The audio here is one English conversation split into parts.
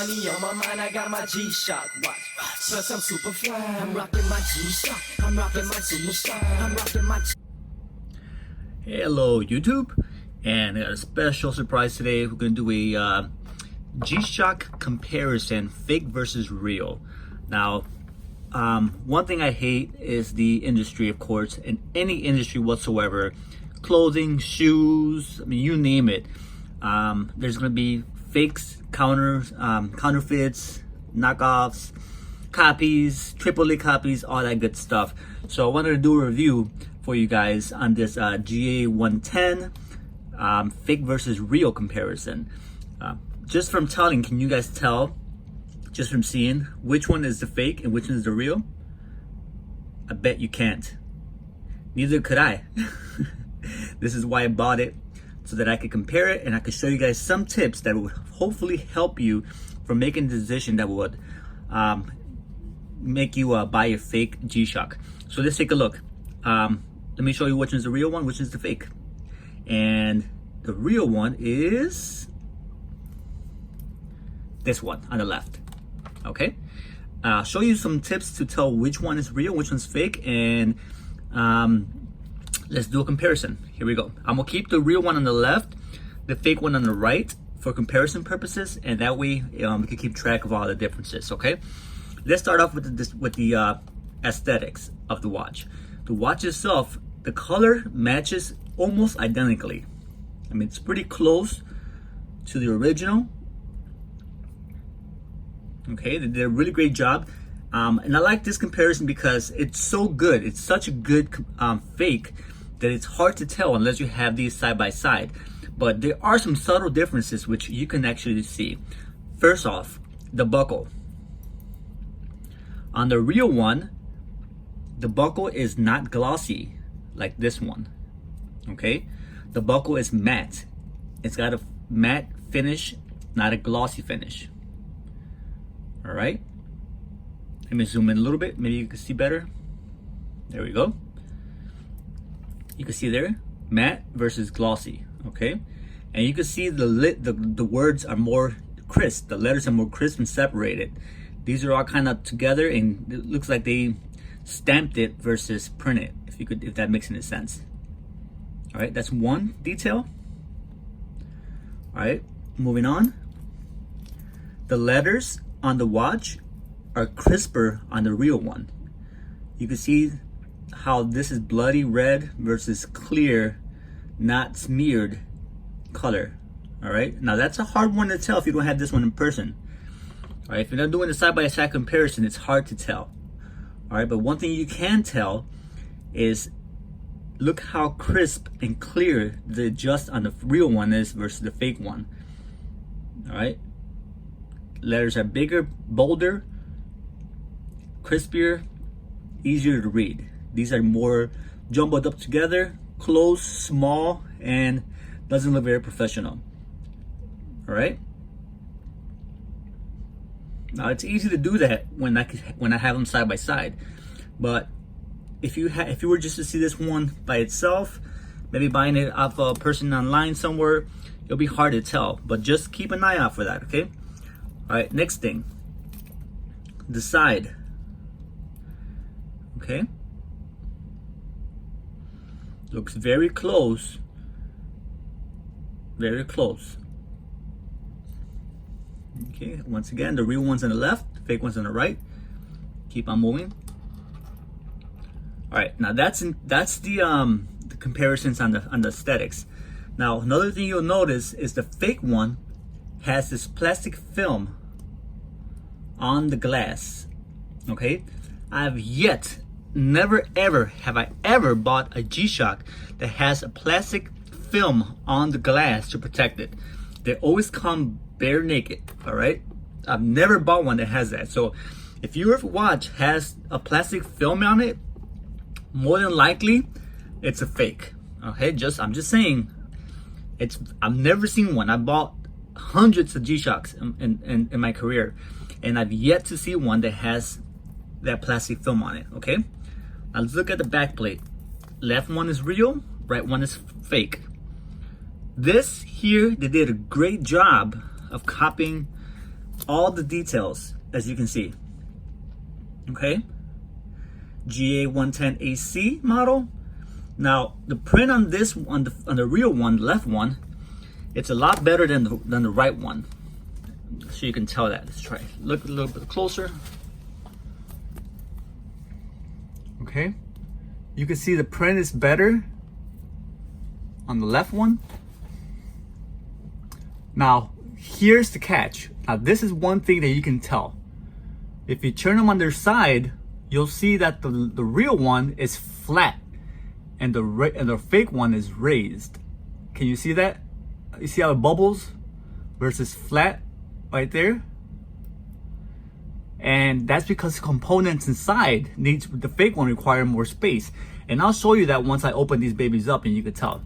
money on my mind, I got my G-Shock watch. Plus I'm super fly. I'm rocking my G-Shock. I'm rocking my G-Shock. I'm rocking my Hello YouTube, and I got a special surprise today. We're going to do a G-Shock comparison, fake versus real. Now, one thing I hate is the industry, of course, in any industry whatsoever, clothing, shoes, I mean, you name it. There's going to be fakes, counterfeits, knockoffs, copies, AAA copies, all that good stuff. So I wanted to do a review for you guys on this GA110 fake versus real comparison. Just from telling, can you guys tell, just from seeing, which one is the fake and which one is the real? I bet you can't. Neither could I. This is why I bought it, so that I could compare it and I could show you guys some tips that would hopefully help you from making a decision that would make you buy a fake G-Shock. So let's take a look. Let me show you which one's the real one, which is the fake. And the real one is this one on the left. Okay, I'll show you some tips to tell which one is real, which one's fake, and let's do a comparison. Here we go. I'm gonna keep the real one on the left, the fake one on the right for comparison purposes, and that way we can keep track of all the differences. Okay, let's start off with the aesthetics of the watch. The watch itself, the color matches almost identically. I mean, it's pretty close to the original. Okay, they did a really great job. And I like this comparison because it's so good. It's such a good fake that it's hard to tell unless you have these side by side. But there are some subtle differences which you can actually see. First off, the buckle. On the real one, the buckle is not glossy like this one. Okay, the buckle is matte. It's got a matte finish, not a glossy finish. All right, let me zoom in a little bit. Maybe you can see better. There we go. You can see there, matte versus glossy. Okay, and you can see the words are more crisp. The letters are more crisp and separated. These are all kind of together, and it looks like they stamped it versus printed. If that makes any sense. All right, that's one detail. All right, moving on. The letters on the watch are crisper on the real one. You can see how this is bloody red versus clear, not smeared color. All right, now that's a hard one to tell if you don't have this one in person. All right, if you're not doing a side-by-side comparison, it's hard to tell. All right, but one thing you can tell is look how crisp and clear the adjust on the real one is versus the fake one. All right, letters are bigger, bolder, crispier, easier to read. These are more jumbled up together, close, small, and doesn't look very professional. All right. Now it's easy to do that when I have them side by side, but if you were just to see this one by itself, maybe buying it off a person online somewhere, it'll be hard to tell. But just keep an eye out for that. Okay. All right. Next thing, the side. Okay. Looks very close. Very close. Okay, once again, the real one's on the left, the fake one's on the right. Keep on moving. All right, now that's the comparisons on the aesthetics. Now another thing you'll notice is the fake one has this plastic film on the glass. Okay, I've yet, never ever have I ever bought a G-Shock that has a plastic film on the glass to protect it. They always come bare naked. All right, I've never bought one that has that. So if your watch has a plastic film on it, more than likely it's a fake. Okay, I'm just saying, I've never seen one. I bought hundreds of G-Shocks in my career, and I've yet to see one that has that plastic film on it. Okay, now let's look at the back plate. Left one is real, right one is fake. This here, they did a great job of copying all the details, as you can see. Okay, GA110 AC model. Now the print on this on the real one, the left one, it's a lot better than the right one. So you can tell that. Let's try. Look a little bit closer. Okay, you can see the print is better on the left one. Now here's the catch. Now this is one thing that you can tell. If you turn them on their side, you'll see that the real one is flat and the fake one is raised. Can you see that? You see how it bubbles versus flat right there? And that's because components inside the fake one require more space. And I'll show you that once I open these babies up and you can tell.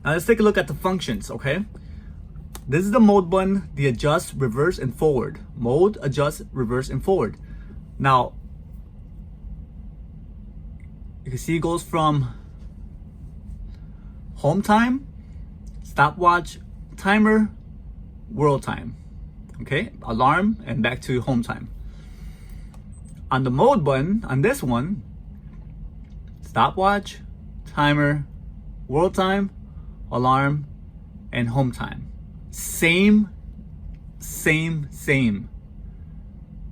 Now let's take a look at the functions, okay? This is the mode button, the adjust, reverse, and forward. Mode, adjust, reverse, and forward. Now, you can see it goes from home time, stopwatch, timer, world time. Okay, alarm, and back to home time. On the mode button, on this one, stopwatch, timer, world time, alarm, and home time. Same.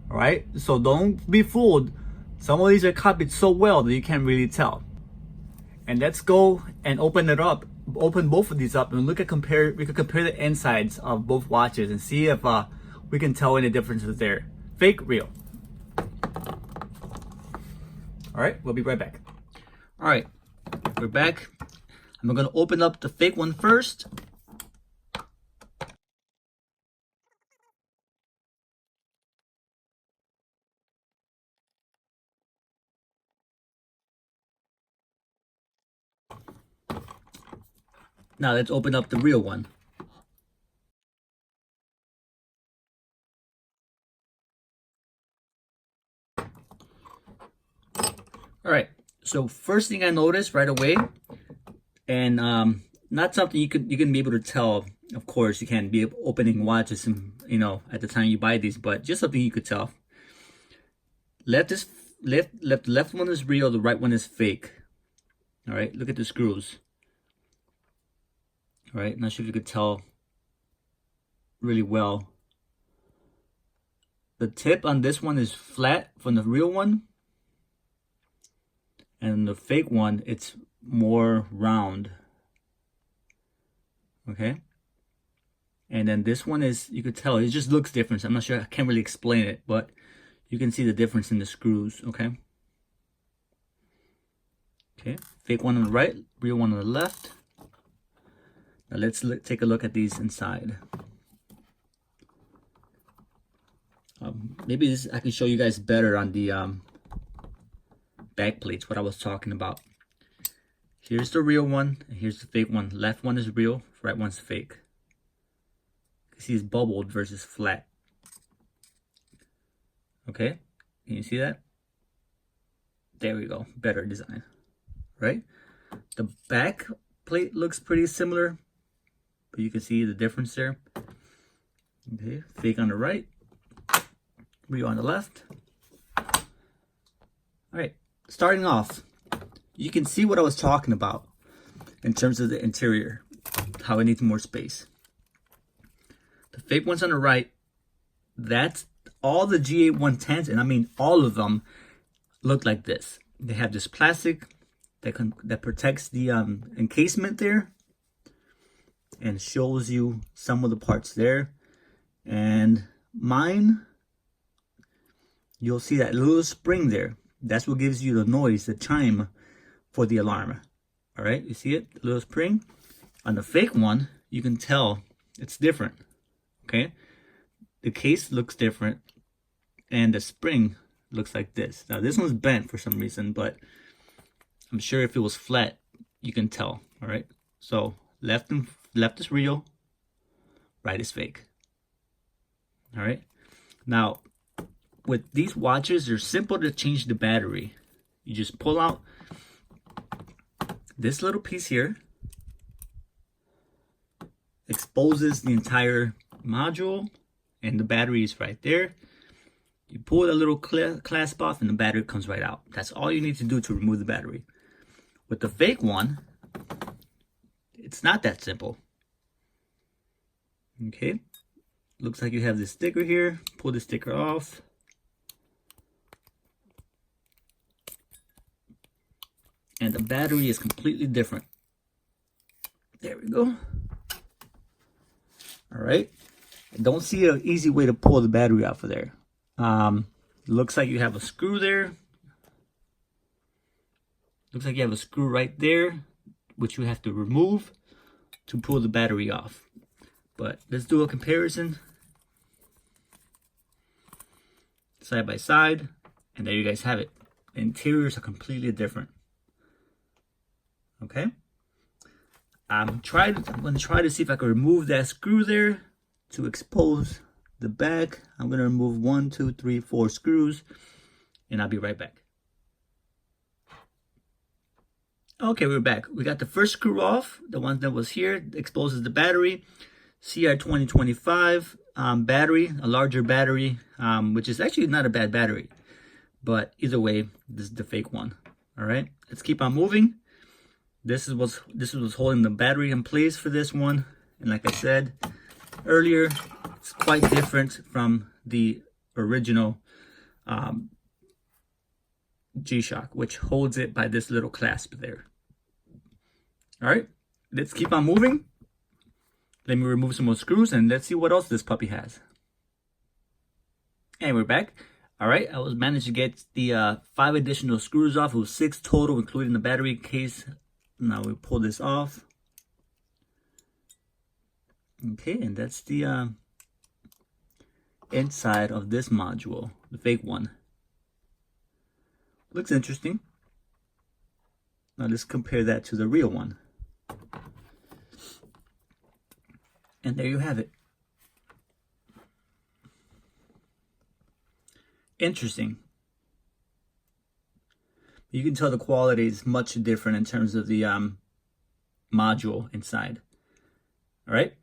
All right, so don't be fooled. Some of these are copied so well that you can't really tell. And let's go and open it up. Open both of these up and we can compare the insides of both watches and see if we can tell any differences there. Fake, real. All right, we'll be right back. All right, we're back. I'm gonna open up the fake one first. Now let's open up the real one. All right, so first thing I noticed right away, and not something you can be able to tell. Of course, you can't be opening watches, and, at the time you buy these, but just something you could tell. Left one is real, the right one is fake. All right, look at the screws. All right, not sure if you could tell really well. The tip on this one is flat from the real one. And the fake one, it's more round. Okay. And then this one is, you could tell, it just looks different. I'm not sure, I can't really explain it, but you can see the difference in the screws, okay? Okay, fake one on the right, real one on the left. Now let's take a look at these inside. Maybe I can show you guys better on the back plates, what I was talking about. Here's the real one, and here's the fake one. Left one is real, right one's fake. You see it's bubbled versus flat. Okay, can you see that? There we go, better design, right? The back plate looks pretty similar, but you can see the difference there. Okay, fake on the right, real on the left. All right, starting off, you can see what I was talking about in terms of the interior, how it needs more space. The fake ones on the right, that's all the GA110s, and I mean all of them look like this. They have this plastic that protects the encasement there and shows you some of the parts there. And mine, you'll see that little spring there. That's what gives you the noise, the chime for the alarm. All right, you see it, the little spring. On the fake one, you can tell it's different. Okay, the case looks different, and the spring looks like this. Now this one's bent for some reason, but I'm sure if it was flat, you can tell. All right, so left is real, right is fake. All right, now with these watches, they're simple to change the battery. You just pull out this little piece here, exposes the entire module, and the battery is right there. You pull the little clasp off and the battery comes right out. That's all you need to do to remove the battery. With the fake one, it's not that simple. Okay, looks like you have this sticker here. Pull the sticker off. And the battery is completely different. There we go. All right. I don't see an easy way to pull the battery out of there. Looks like you have a screw there. Looks like you have a screw right there, which you have to remove to pull the battery off. But let's do a comparison. Side by side. And there you guys have it. The interiors are completely different. Okay. I'm going to try to see if I can remove that screw there to expose the back. I'm going to remove 1, 2, 3, 4 screws, and I'll be right back. Okay, we're back. We got the first screw off, the one that was here, exposes the battery. CR2025 battery, a larger battery, which is actually not a bad battery. But either way, this is the fake one. All right, let's keep on moving. This is what's holding the battery in place for this one. And like I said earlier, it's quite different from the original G-Shock, which holds it by this little clasp there. All right, let's keep on moving. Let me remove some more screws and let's see what else this puppy has. And we're back. All right, I was managed to get the 5 additional screws off. It was 6 total, including the battery case. Now we pull this off. Okay, and that's the inside of this module, the fake one. Looks interesting. Now let's compare that to the real one. And there you have it. Interesting. You can tell the quality is much different in terms of the module inside. All right,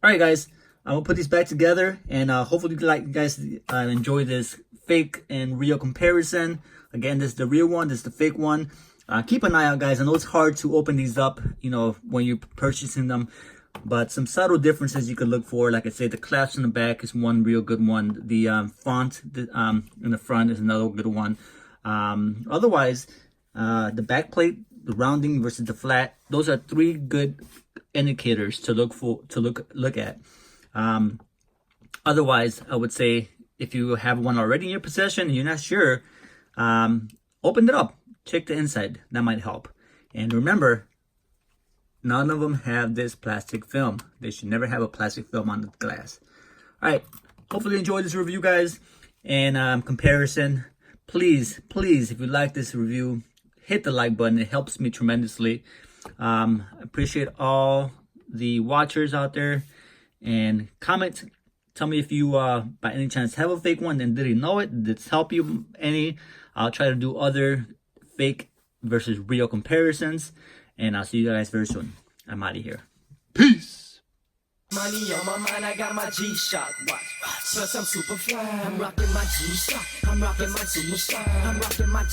guys. I'm gonna put these back together, and hopefully you guys enjoy this fake and real comparison. Again, this is the real one. This is the fake one. Keep an eye out, guys. I know it's hard to open these up, you know, when you're purchasing them. But some subtle differences you could look for. Like I said, the clasp in the back is one real good one. The font in the front is another good one. Otherwise, the back plate, the rounding versus the flat, those are 3 good indicators to look at. Otherwise, I would say if you have one already in your possession and you're not sure, open it up, check the inside. That might help. And remember, none of them have this plastic film. They should never have a plastic film on the glass. All right, hopefully you enjoyed this review, guys, and comparison. Please, if you like this review, hit the like button. It helps me tremendously. I appreciate all the watchers out there. And comment. Tell me if you, by any chance, have a fake one and didn't know it. Did this help you any? I'll try to do other fake versus real comparisons. And I'll see you guys very soon. I'm out of here. Peace. Money on my mind, I got my G-Shock watch. Plus I'm super fly. I'm rocking my G-Shock. I'm rocking my super fly. I'm rocking my